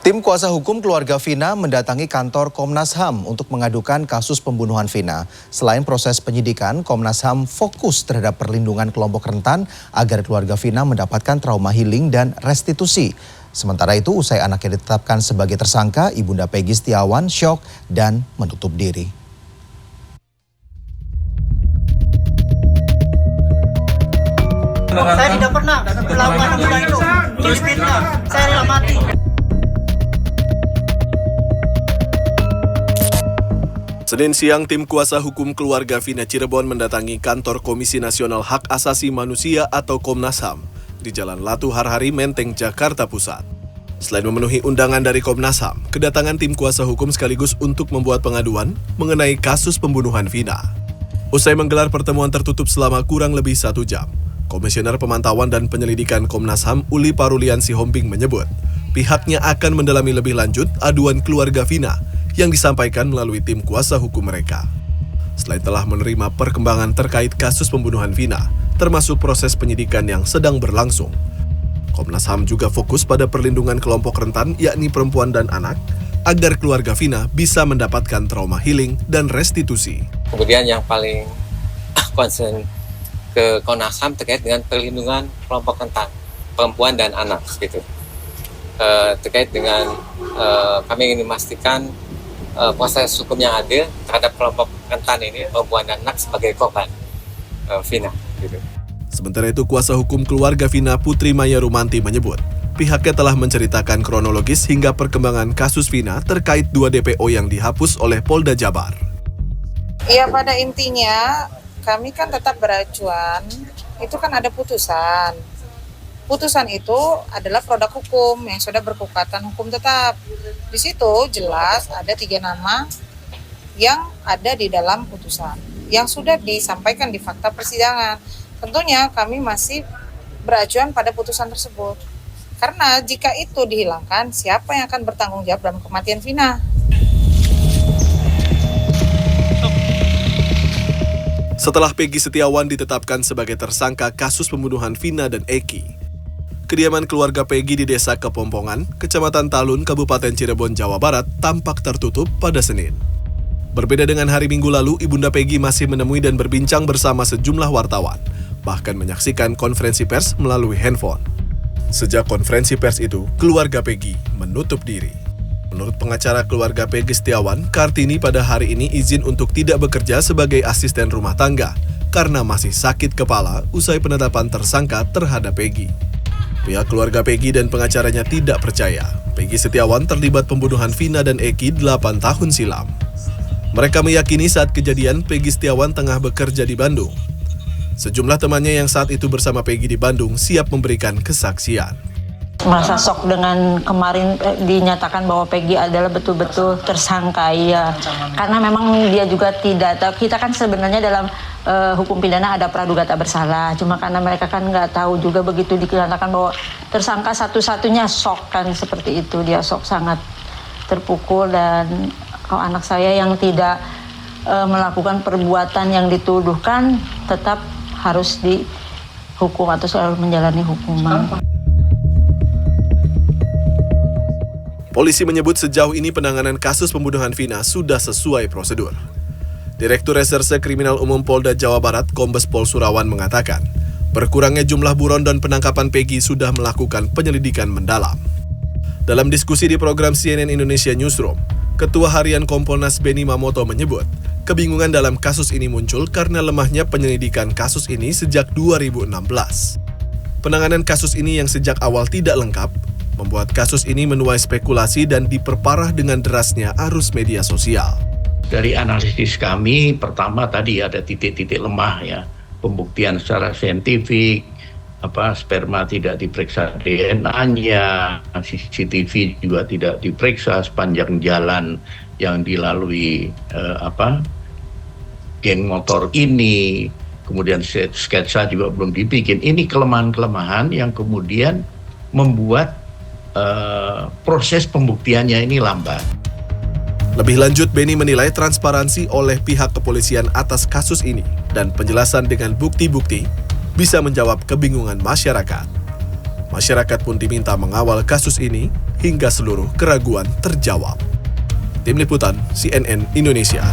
Tim kuasa hukum keluarga Vina mendatangi kantor Komnas HAM untuk mengadukan kasus pembunuhan Vina. Selain proses penyidikan, Komnas HAM fokus terhadap perlindungan kelompok rentan agar keluarga Vina mendapatkan trauma healing dan restitusi. Sementara itu, usai anaknya ditetapkan sebagai tersangka, Ibunda Peggy Setiawan syok dan menutup diri. Saya tidak pernah melakukan hal itu. Terus fitnah, saya rela mati. Senin siang, tim kuasa hukum keluarga Vina Cirebon mendatangi kantor Komisi Nasional Hak Asasi Manusia atau Komnas HAM di Jalan Latu Harhari, Menteng, Jakarta Pusat. Selain memenuhi undangan dari Komnas HAM, kedatangan tim kuasa hukum sekaligus untuk membuat pengaduan mengenai kasus pembunuhan Vina. Usai menggelar pertemuan tertutup selama kurang lebih 1 jam, Komisioner Pemantauan dan Penyelidikan Komnas HAM Uli Parulian Sihombing menyebut pihaknya akan mendalami lebih lanjut aduan keluarga Vina yang disampaikan melalui tim kuasa hukum mereka. Selain telah menerima perkembangan terkait kasus pembunuhan Vina, termasuk proses penyidikan yang sedang berlangsung, Komnas HAM juga fokus pada perlindungan kelompok rentan yakni perempuan dan anak, agar keluarga Vina bisa mendapatkan trauma healing dan restitusi. Kemudian yang paling concern ke Komnas HAM terkait dengan perlindungan kelompok rentan, perempuan dan anak gitu. Terkait dengan kami ingin memastikan proses hukum yang adil terhadap kelompok rentan ini, perempuan dan anak sebagai korban Vina. Gitu. Sementara itu, kuasa hukum keluarga Vina Putri Maya Rumanti menyebut pihaknya telah menceritakan kronologis hingga perkembangan kasus Vina terkait 2 DPO yang dihapus oleh Polda Jabar. Ya, pada intinya kami kan tetap beracuan, itu kan ada putusan. Putusan itu adalah produk hukum yang sudah berkekuatan hukum tetap. Di situ jelas ada 3 nama yang ada di dalam putusan yang sudah disampaikan di fakta persidangan. Tentunya kami masih beracuan pada putusan tersebut. Karena jika itu dihilangkan, siapa yang akan bertanggung jawab dalam kematian Vina? Setelah Peggy Setiawan ditetapkan sebagai tersangka kasus pembunuhan Vina dan Eki, kediaman keluarga Peggy di Desa Kepompongan, Kecamatan Talun, Kabupaten Cirebon, Jawa Barat, tampak tertutup pada Senin. Berbeda dengan hari Minggu lalu, Ibunda Peggy masih menemui dan berbincang bersama sejumlah wartawan, bahkan menyaksikan konferensi pers melalui handphone. Sejak konferensi pers itu, keluarga Peggy menutup diri. Menurut pengacara keluarga Peggy Setiawan, Kartini pada hari ini izin untuk tidak bekerja sebagai asisten rumah tangga karena masih sakit kepala usai penetapan tersangka terhadap Peggy. Pihak keluarga Peggy dan pengacaranya tidak percaya Peggy Setiawan terlibat pembunuhan Vina dan Eki 8 tahun silam. Mereka meyakini saat kejadian Peggy Setiawan tengah bekerja di Bandung. Sejumlah temannya yang saat itu bersama Peggy di Bandung siap memberikan kesaksian. Merasa shock dengan kemarin dinyatakan bahwa Peggy adalah betul-betul tersangka, ya. Karena memang dia juga tidak tahu, kita kan sebenarnya dalam hukum pidana ada praduga tak bersalah. Cuma karena mereka kan nggak tahu juga, begitu dikatakan bahwa tersangka satu-satunya, shock kan seperti itu. Dia shock, sangat terpukul, dan kalau anak saya yang tidak melakukan perbuatan yang dituduhkan tetap harus dihukum atau selalu menjalani hukuman. Polisi menyebut sejauh ini penanganan kasus pembunuhan Vina sudah sesuai prosedur. Direktur Reserse Kriminal Umum Polda Jawa Barat, Kombes Pol Surawan mengatakan, berkurangnya jumlah buron dan penangkapan Peggy sudah melakukan penyelidikan mendalam. Dalam diskusi di program CNN Indonesia Newsroom, Ketua Harian Kompolnas Beni Mamoto menyebut, kebingungan dalam kasus ini muncul karena lemahnya penyelidikan kasus ini sejak 2016. Penanganan kasus ini yang sejak awal tidak lengkap, membuat kasus ini menuai spekulasi dan diperparah dengan derasnya arus media sosial. Dari analisis kami, pertama tadi ada titik-titik lemah ya, pembuktian secara saintifik, sperma tidak diperiksa DNA-nya, CCTV juga tidak diperiksa sepanjang jalan yang dilalui geng motor ini, kemudian sketsa juga belum dibikin. Ini kelemahan-kelemahan yang kemudian membuat proses pembuktiannya ini lambat. Lebih lanjut, Beni menilai transparansi oleh pihak kepolisian atas kasus ini dan penjelasan dengan bukti-bukti bisa menjawab kebingungan masyarakat. Masyarakat pun diminta mengawal kasus ini hingga seluruh keraguan terjawab. Tim Liputan CNN Indonesia.